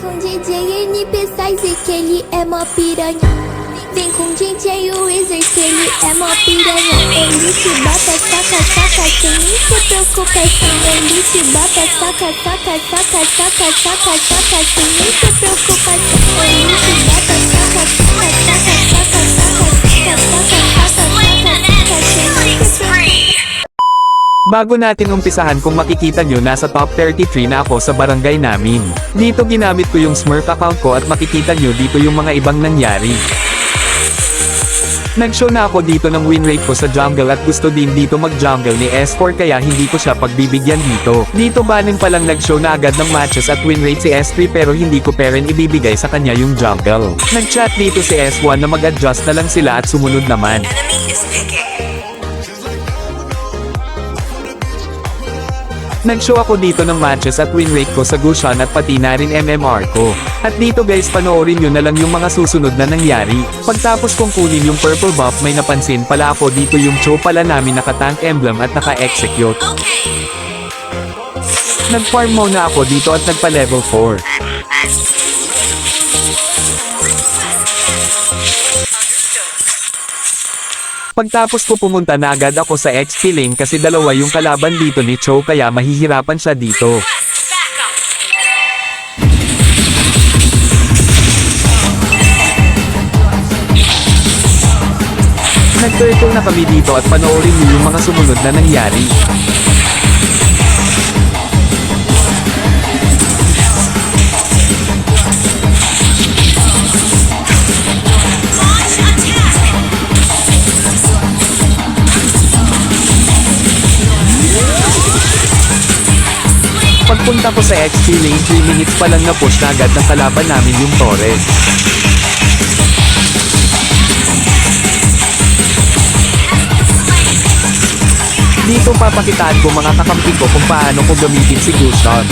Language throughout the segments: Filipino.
com DJ, NP Size, que ele é mó piranha. Vem com DJ, o Wizard, que ele é mó piranha. Ele te bota, saca, saca, sem nem se preocupação. Ele te bota, saca, saca, saca, saca, saca, saca, sem nem se preocupação. Ele te bota, saca, saca, saca, saca, saca, saca, saca, saca, saca, sem nem se preocupação. Bago natin umpisahan, kung makikita nyo, nasa top 33 na ako sa barangay namin. Dito ginamit ko yung Smurf account ko at makikita nyo dito yung mga ibang nangyari. Nag-show na ako dito ng win rate ko sa jungle at gusto din dito mag-jungle ni S4 kaya hindi ko siya pagbibigyan dito. Dito banin palang nag-show na agad ng matches at win rate si S3 pero hindi ko pa rin ibibigay sa kanya yung jungle. Nag-chat dito si S1 na mag-adjust na lang sila at sumunod naman. Nag-show ako dito ng matches at win rate ko sa Gushan at pati na rin MMR ko. At dito guys, panoorin nyo na lang yung mga susunod na nangyari. Pagtapos kong kunin yung purple buff, may napansin pala ako dito yung Cho pala namin naka-tank emblem at naka-execute. Nag-farm muna ako dito at nagpa-level 4. Pagtapos ko pumunta na agad ako sa XP lane kasi dalawa yung kalaban dito ni Cho kaya mahihirapan siya dito. Nag-turtle na kami dito at panoorin niyo yung mga sumunod na nangyari. Pagpunta ko sa XP lane, 3 minutes pa lang na-push na agad ng kalaban namin yung Torres. Dito papakitaan ko mga kakampi ko kung paano ko gamitin si Gushan.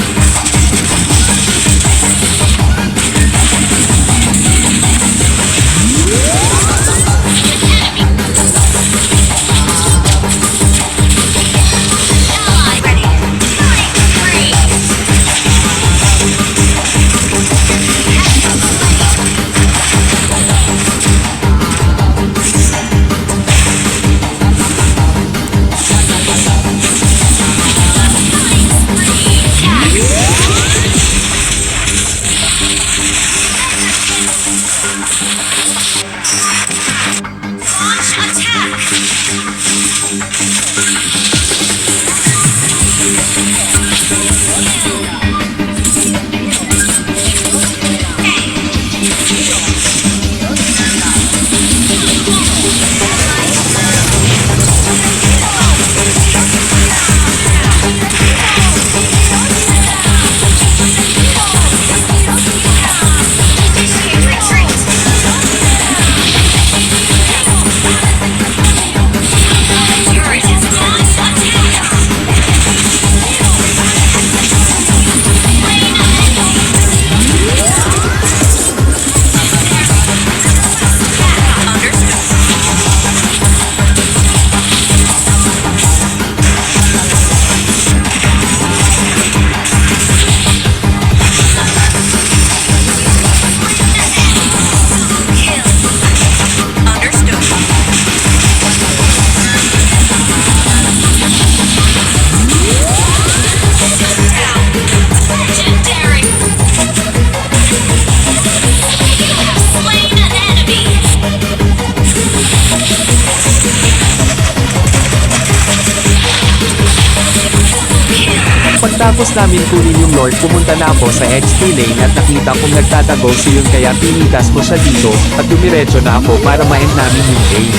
Pagtapos namin kunin yung Lord, pumunta na ako sa XP lane at nakita kong nagtatago si yun kaya pinitas ko siya dito, at dumiretso na ako para ma-end namin yung game.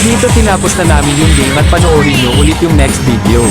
Dito tinapos na namin yung game at panoorin nyo ulit yung next video.